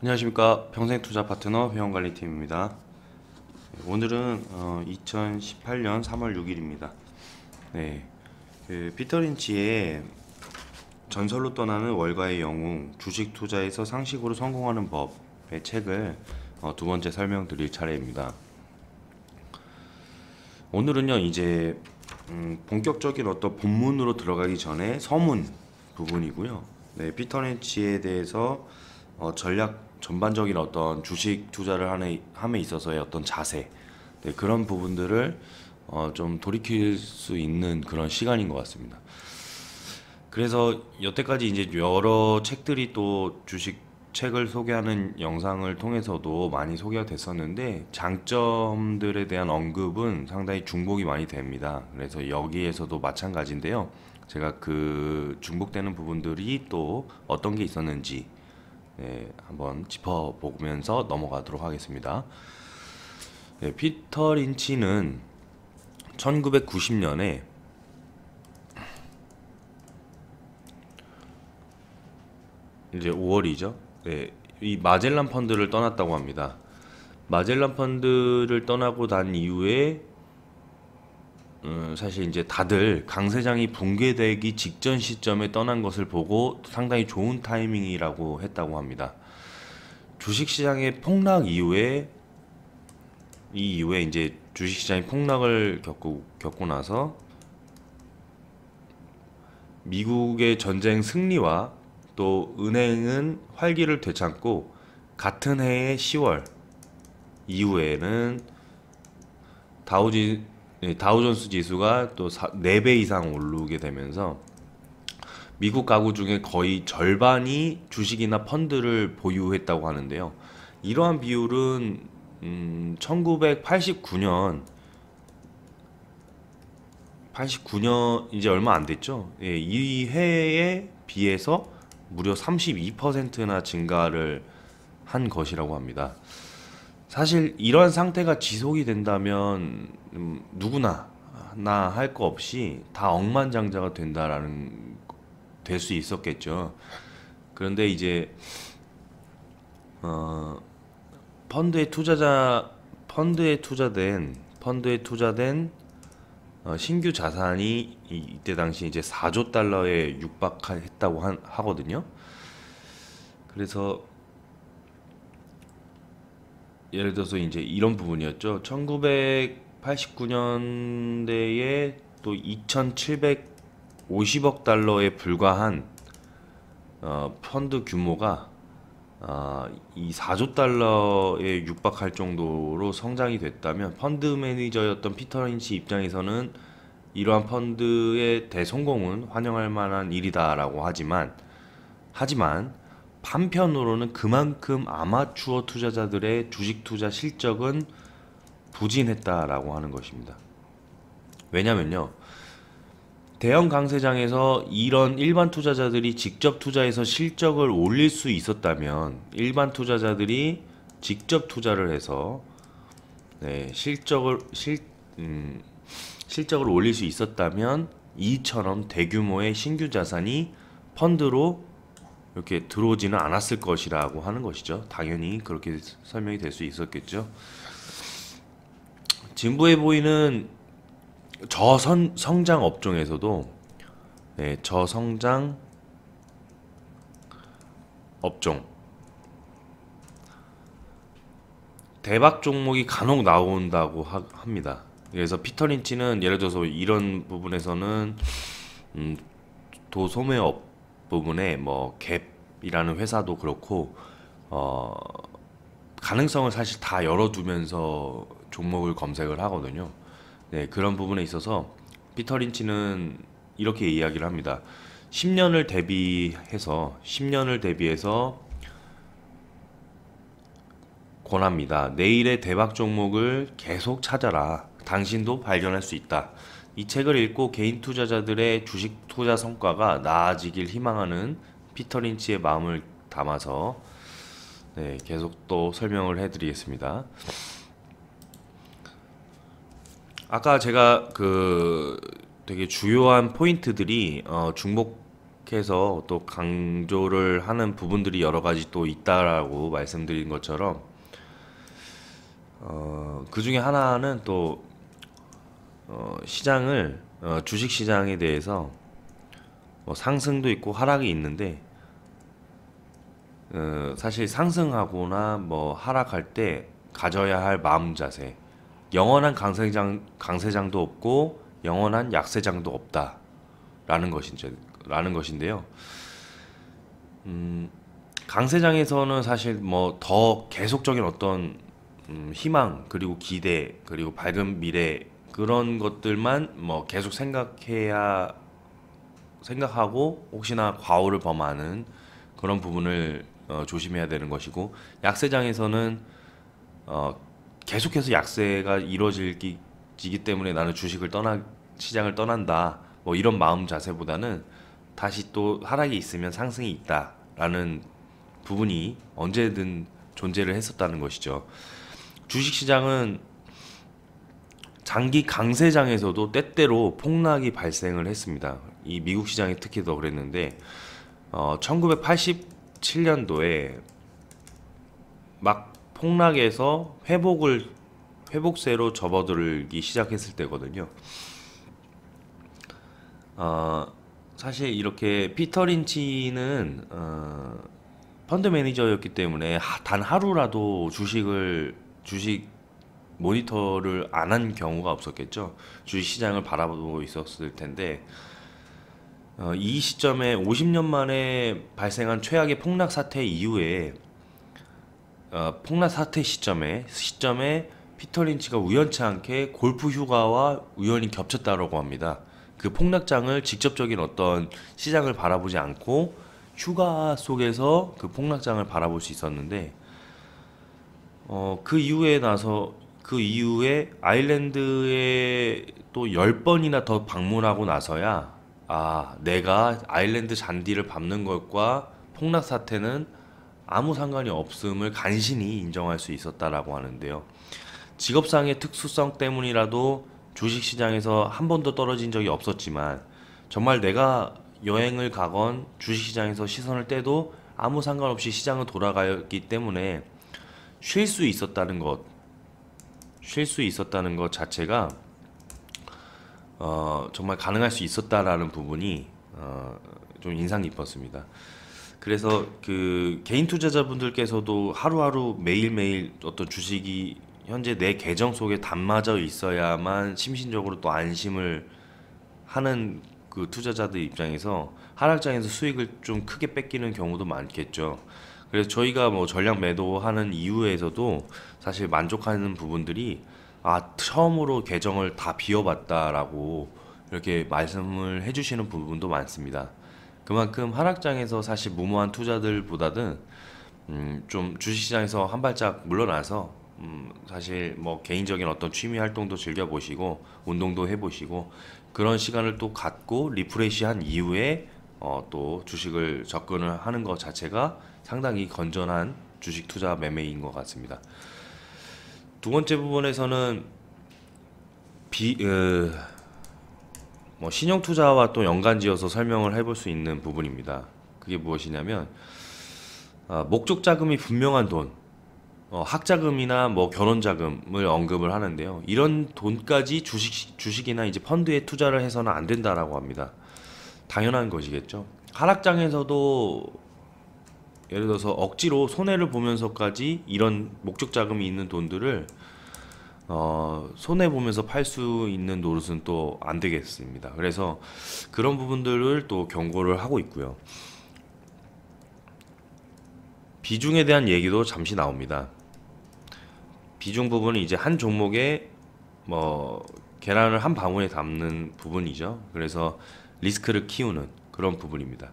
안녕하십니까. 평생투자 파트너 회원관리팀입니다. 오늘은 2018년 3월 6일입니다. 네, 피터 린치의 전설로 떠나는 월가의 영웅, 주식 투자에서 상식으로 성공하는 법의 책을 두 번째 설명드릴 차례입니다. 오늘은요, 이제 본격적인 어떤 본문으로 들어가기 전에 서문 부분이고요. 네, 피터 린치에 대해서 전략 전반적인 어떤 주식 투자를 함에 있어서의 어떤 자세, 네, 그런 부분들을 좀 돌이킬 수 있는 그런 시간인 것 같습니다. 그래서 여태까지 이제 여러 책들이 또 주식 책을 소개하는 영상을 통해서도 많이 소개가 됐었는데, 장점들에 대한 언급은 상당히 중복이 많이 됩니다. 그래서 여기에서도 마찬가지인데요. 제가 그 중복되는 부분들이 또 어떤 게 있었는지, 네, 한번 짚어보면서 넘어가도록 하겠습니다. 네, 피터 린치는 1990년에 이제 5월이죠. 네, 이 마젤란 펀드를 떠났다고 합니다. 마젤란 펀드를 떠나고 난 이후에 사실 이제 다들 강세장이 붕괴되기 직전 시점에 떠난 것을 보고 상당히 좋은 타이밍이라고 했다고 합니다. 주식시장의 폭락 이후에 이제 주식시장이 폭락을 겪고 나서 미국의 전쟁 승리와 또 은행은 활기를 되찾고, 같은 해의 10월 이후에는 다우존스 지수가 또 4배 이상 오르게 되면서 미국 가구 중에 거의 절반이 주식이나 펀드를 보유했다고 하는데요. 이러한 비율은 1989년 이제 얼마 안 됐죠. 예, 이 해에 비해서 무려 32%나 증가를 한 것이라고 합니다. 사실 이러한 상태가 지속이 된다면 누구나 나 할 거 없이 다 억만장자가 될 수 있었겠죠. 그런데 이제 펀드에 투자된 신규 자산이 이때 당시 이제 4조 달러에 육박했다고 하거든요. 그래서 예를 들어서 이제 이런 부분이었죠. 1989년대에 또 2,750억 달러에 불과한 펀드 규모가 이 4조 달러에 육박할 정도로 성장이 됐다면, 펀드 매니저였던 피터 린치 입장에서는 이러한 펀드의 대성공은 환영할 만한 일이다라고 하지만 한편으로는 그만큼 아마추어 투자자들의 주식 투자 실적은 부진했다라고 하는 것입니다. 왜냐면요, 대형 강세장에서 이런 일반 투자자들이 직접 투자해서 실적을 올릴 수 있었다면, 일반 투자자들이 직접 투자를 해서 실적을 올릴 수 있었다면 이처럼 대규모의 신규 자산이 펀드로 이렇게 들어오지는 않았을 것이라고 하는 것이죠. 당연히 그렇게 설명이 될 수 있었겠죠. 진부해 보이는 저성장 업종에서도, 저성장 업종 대박 종목이 간혹 나온다고 합니다. 그래서 피터 린치는 예를 들어서 이런 부분에서는 도소매업 부분에 뭐 갭이라는 회사도 그렇고 가능성을 사실 다 열어두면서 종목을 검색을 하거든요. 네, 그런 부분에 있어서 피터 린치는 이렇게 이야기를 합니다. 10년을 대비해서 권합니다. 내일의 대박 종목을 계속 찾아라. 당신도 발견할 수 있다. 이 책을 읽고 개인 투자자들의 주식 투자 성과가 나아지길 희망하는 피터 린치의 마음을 담아서 계속 또 설명을 해드리겠습니다. 아까 제가 되게 주요한 포인트들이 중복해서 또 강조를 하는 부분들이 여러 가지 또 있다라고 말씀드린 것처럼 그 중에 하나는 또 시장을 주식 시장에 대해서 뭐 상승도 있고 하락이 있는데 사실 상승하거나 뭐 하락할 때 가져야 할 마음 자세, 영원한 강세장도 없고 영원한 약세장도 없다라는 것인데요. 강세장에서는 사실 뭐 더 계속적인 어떤 희망 그리고 기대 그리고 밝은 미래 그런 것들만 뭐 계속 생각하고 혹시나 과오를 범하는 그런 부분을 조심해야 되는 것이고, 약세장에서는 계속해서 약세가 이루어지기 때문에 나는 시장을 떠난다 뭐 이런 마음 자세보다는 다시 또 하락이 있으면 상승이 있다라는 부분이 언제든 존재를 했었다는 것이죠. 주식시장은 장기 강세장에서도 때때로 폭락이 발생을 했습니다. 이 미국 시장이 특히 더 그랬는데 1987년도에 막 폭락에서 회복세로 접어들기 시작했을 때거든요. 사실 이렇게 피터 린치는 펀드 매니저였기 때문에 단 하루라도 주식 모니터를 안 한 경우가 없었겠죠. 주식 시장을 바라보고 있었을 텐데 이 시점에 50년 만에 발생한 최악의 폭락 사태 이후에 폭락 사태 시점에 피터 린치가 우연치 않게 골프 휴가와 우연히 겹쳤다고 합니다. 그 폭락장을 직접적인 어떤 시장을 바라보지 않고 휴가 속에서 그 폭락장을 바라볼 수 있었는데 그 이후에 아일랜드에 또 10번이나 더 방문하고 나서야 내가 아일랜드 잔디를 밟는 것과 폭락 사태는 아무 상관이 없음을 간신히 인정할 수 있었다라고 하는데요. 직업상의 특수성 때문이라도 주식시장에서 한 번도 떨어진 적이 없었지만, 정말 내가 여행을 가건 주식시장에서 시선을 떼도 아무 상관없이 시장은 돌아가기 때문에 쉴 수 있었다는 것 자체가 정말 가능할 수 있었다라는 부분이 좀 인상 깊었습니다. 그래서 그 개인 투자자분들께서도 하루하루 매일매일 어떤 주식이 현재 내 계정 속에 담아져 있어야만 심신적으로 또 안심을 하는 그 투자자들 입장에서 하락장에서 수익을 좀 크게 뺏기는 경우도 많겠죠. 그래서 저희가 뭐 전략 매도하는 이유에서도 사실 만족하는 부분들이 처음으로 계정을 다 비워봤다라고 이렇게 말씀을 해주시는 부분도 많습니다. 그만큼 하락장에서 사실 무모한 투자들보다는 좀 주식시장에서 한 발짝 물러나서 사실 뭐 개인적인 어떤 취미 활동도 즐겨보시고 운동도 해보시고 그런 시간을 또 갖고 리프레시한 이후에 또 주식을 접근을 하는 것 자체가 상당히 건전한 주식 투자 매매인 것 같습니다. 두 번째 부분에서는 뭐 신용 투자와 또 연관지어서 설명을 해볼 수 있는 부분입니다. 그게 무엇이냐면 목적 자금이 분명한 돈, 학자금이나 뭐 결혼 자금을 언급을 하는데요. 이런 돈까지 주식이나 이제 펀드에 투자를 해서는 안 된다라고 합니다. 당연한 것이겠죠. 하락장에서도 예를 들어서 억지로 손해를 보면서까지 이런 목적 자금이 있는 돈들을 손해 보면서 팔 수 있는 노릇은 또 안 되겠습니다. 그래서 그런 부분들을 또 경고를 하고 있고요. 비중에 대한 얘기도 잠시 나옵니다. 비중 부분은 이제 한 종목에 뭐 계란을 한 방울에 담는 부분이죠. 그래서 리스크를 키우는 그런 부분입니다.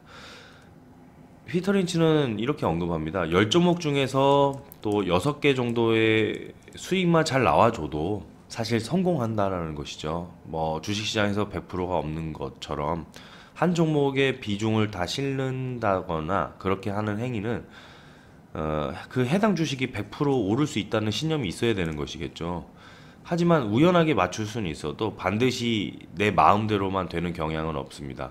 피터 린치는 이렇게 언급합니다. 10종목 중에서 또 6개 정도의 수익만 잘 나와줘도 사실 성공한다라는 것이죠. 뭐 주식시장에서 100%가 없는 것처럼 한 종목의 비중을 다 실는다거나 그렇게 하는 행위는 그 해당 주식이 100% 오를 수 있다는 신념이 있어야 되는 것이겠죠. 하지만 우연하게 맞출 수는 있어도 반드시 내 마음대로만 되는 경향은 없습니다.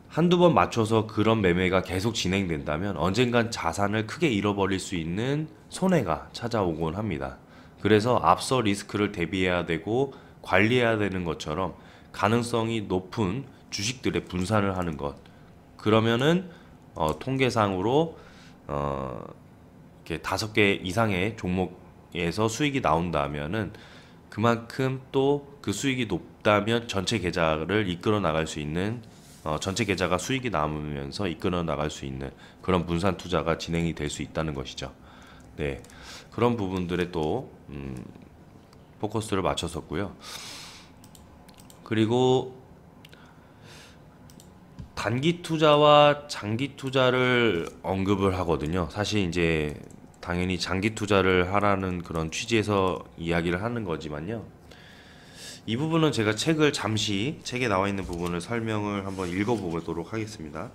한두 번 맞춰서 그런 매매가 계속 진행된다면 언젠간 자산을 크게 잃어버릴 수 있는 손해가 찾아오곤 합니다. 그래서 앞서 리스크를 대비해야 되고 관리해야 되는 것처럼 가능성이 높은 주식들의 분산을 하는 것. 그러면은 통계상으로 이렇게 5개 이상의 종목에서 수익이 나온다면은 그만큼 또 그 수익이 높다면 전체 계좌를 이끌어 나갈 수 있는 전체 계좌가 수익이 남으면서 이끌어 나갈 수 있는 그런 분산 투자가 진행이 될 수 있다는 것이죠. 네, 그런 부분들에 또 포커스를 맞췄었고요. 그리고 단기 투자와 장기 투자를 언급을 하거든요. 사실 이제 당연히 장기 투자를 하라는 그런 취지에서 이야기를 하는 거지만요. 이 부분은 제가 책을 잠시 책에 나와 있는 부분을 설명을 한번 읽어보도록 하겠습니다.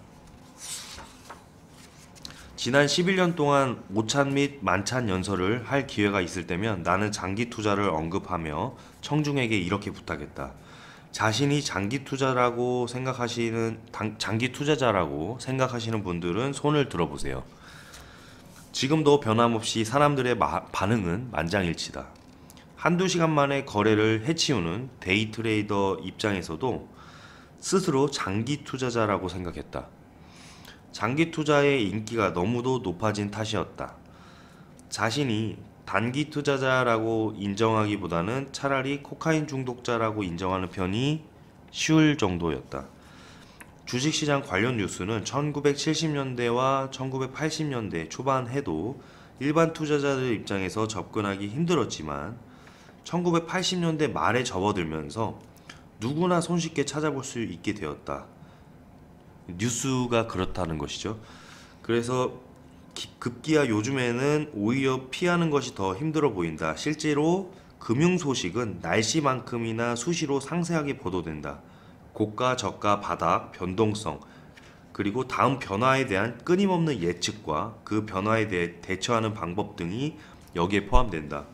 지난 11년 동안 오찬 및 만찬 연설을 할 기회가 있을 때면 나는 장기 투자를 언급하며 청중에게 이렇게 부탁했다. 자신이 장기 투자자라고 생각하시는 분들은 손을 들어보세요. 지금도 변함없이 사람들의 반응은 만장일치다. 한두 시간 만에 거래를 해치우는 데이 트레이더 입장에서도 스스로 장기 투자자라고 생각했다. 장기 투자의 인기가 너무도 높아진 탓이었다. 자신이 단기 투자자라고 인정하기보다는 차라리 코카인 중독자라고 인정하는 편이 쉬울 정도였다. 주식시장 관련 뉴스는 1970년대와 1980년대 초반 해도 일반 투자자들 입장에서 접근하기 힘들었지만 1980년대 말에 접어들면서 누구나 손쉽게 찾아볼 수 있게 되었다. 뉴스가 그렇다는 것이죠. 그래서 급기야 요즘에는 오히려 피하는 것이 더 힘들어 보인다. 실제로 금융 소식은 날씨만큼이나 수시로 상세하게 보도된다. 고가, 저가, 바닥, 변동성, 그리고 다음 변화에 대한 끊임없는 예측과 그 변화에 대해 대처하는 방법 등이 여기에 포함된다.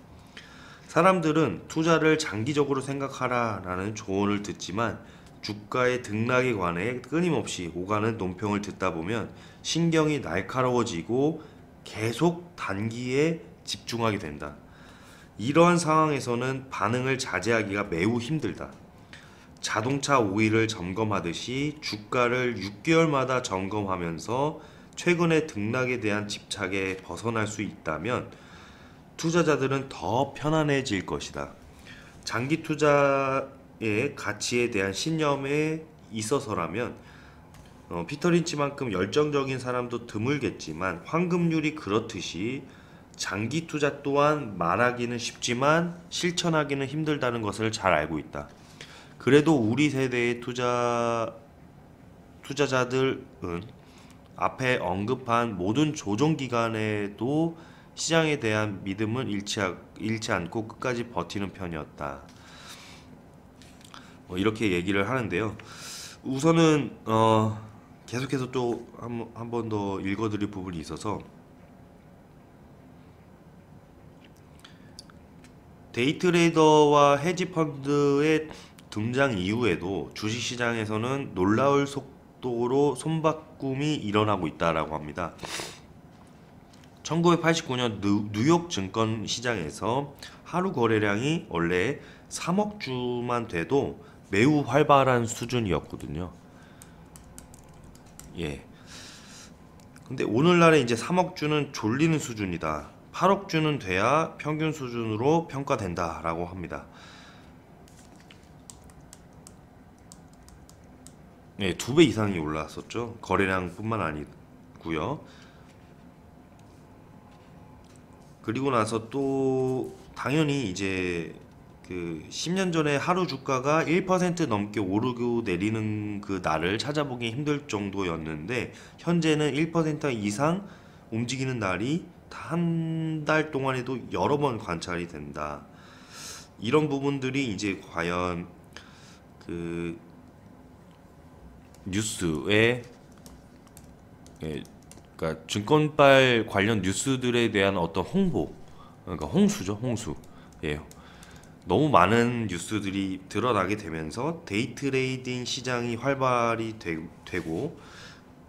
사람들은 투자를 장기적으로 생각하라라는 조언을 듣지만 주가의 등락에 관해 끊임없이 오가는 논평을 듣다 보면 신경이 날카로워지고 계속 단기에 집중하게 된다. 이러한 상황에서는 반응을 자제하기가 매우 힘들다. 자동차 오일을 점검하듯이 주가를 6개월마다 점검하면서 최근의 등락에 대한 집착에 벗어날 수 있다면 투자자들은 더 편안해질 것이다. 장기 투자의 가치에 대한 신념에 있어서라면 피터 린치만큼 열정적인 사람도 드물겠지만 황금률이 그렇듯이 장기 투자 또한 말하기는 쉽지만 실천하기는 힘들다는 것을 잘 알고 있다. 그래도 우리 세대의 투자자들은 앞에 언급한 모든 조정 기간에도 시장에 대한 믿음은 잃지 않고 끝까지 버티는 편이었다. 이렇게 얘기를 하는데요. 우선은 계속해서 또 한 번 더 읽어드릴 부분이 있어서 데이트레이더와 헤지펀드의 등장 이후에도 주식시장에서는 놀라울 속도로 손바꿈이 일어나고 있다라고 합니다. 1989년 뉴욕 증권 시장에서 하루 거래량이 원래 3억 주만 돼도 매우 활발한 수준이었거든요. 예. 근데 오늘날에 이제 3억 주는 졸리는 수준이다. 8억 주는 돼야 평균 수준으로 평가된다라고 합니다. 예, 2배 이상이 올랐었죠. 거래량뿐만 아니고요. 그리고 나서 또 당연히 이제 그 10년 전에 하루 주가가 1% 넘게 오르고 내리는 그 날을 찾아보기 힘들 정도였는데 현재는 1% 이상 움직이는 날이 한 달 동안에도 여러 번 관찰이 된다. 이런 부분들이 이제 과연 그 뉴스에 그러니까 증권발 관련 뉴스들에 대한 어떤 홍보, 그러니까 홍수죠, 홍수. 예. 너무 많은 뉴스들이 드러나게 되면서 데이 트레이딩 시장이 활발히 되고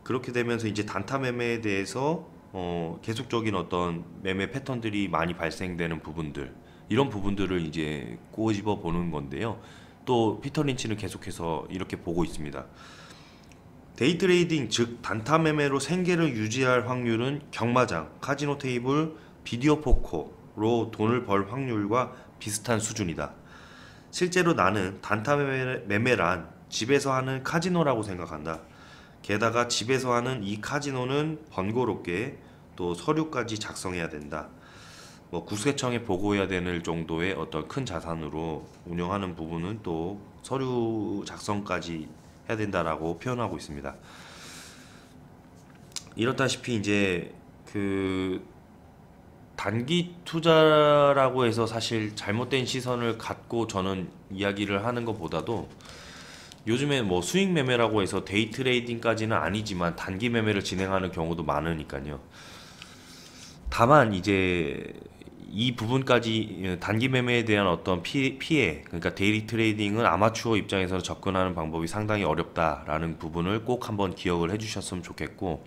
그렇게 되면서 이제 단타 매매에 대해서 계속적인 어떤 매매 패턴들이 많이 발생되는 부분들, 이런 부분들을 이제 꼬집어 보는 건데요. 또 피터 린치는 계속해서 이렇게 보고 있습니다. 데이 트레이딩, 즉 단타 매매로 생계를 유지할 확률은 경마장, 카지노 테이블, 비디오 포커로 돈을 벌 확률과 비슷한 수준이다. 실제로 나는 단타 매매란 집에서 하는 카지노라고 생각한다. 게다가 집에서 하는 이 카지노는 번거롭게 또 서류까지 작성해야 된다. 뭐 국세청에 보고해야 되는 정도의 어떤 큰 자산으로 운영하는 부분은 또 서류 작성까지 해야 된다라고 표현하고 있습니다. 이렇다시피 이제 그 단기 투자라고 해서 사실 잘못된 시선을 갖고 저는 이야기를 하는 것보다도 요즘에 뭐 수익 매매라고 해서 데이 트레이딩까지는 아니지만 단기 매매를 진행하는 경우도 많으니까요. 다만 이제 이 부분까지 단기 매매에 대한 어떤 피해, 그러니까 데이 트레이딩은 아마추어 입장에서 접근하는 방법이 상당히 어렵다라는 부분을 꼭 한번 기억을 해주셨으면 좋겠고,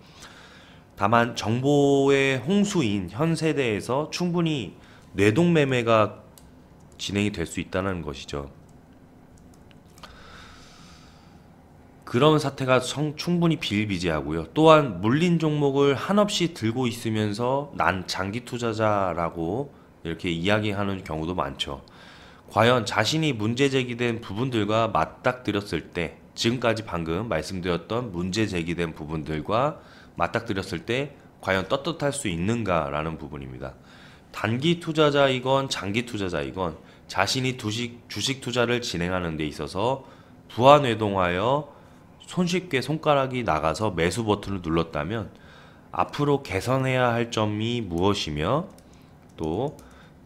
다만 정보의 홍수인 현 세대에서 충분히 뇌동 매매가 진행이 될 수 있다는 것이죠. 그런 사태가 충분히 비일비재하고요. 또한 물린 종목을 한없이 들고 있으면서 난 장기 투자자라고 이렇게 이야기하는 경우도 많죠. 과연 자신이 문제 제기된 부분들과 맞닥뜨렸을 때, 지금까지 방금 말씀드렸던 문제 제기된 부분들과 맞닥뜨렸을 때 과연 떳떳할 수 있는가라는 부분입니다. 단기 투자자이건 장기 투자자이건 자신이 주식 투자를 진행하는 데 있어서 부하뇌동하여 손쉽게 손가락이 나가서 매수 버튼을 눌렀다면 앞으로 개선해야 할 점이 무엇이며 또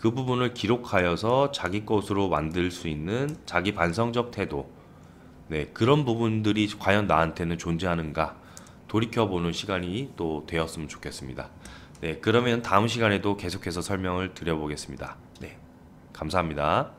그 부분을 기록하여서 자기 것으로 만들 수 있는 자기 반성적 태도, 그런 부분들이 과연 나한테는 존재하는가 돌이켜보는 시간이 또 되었으면 좋겠습니다. 그러면 다음 시간에도 계속해서 설명을 드려보겠습니다. 감사합니다.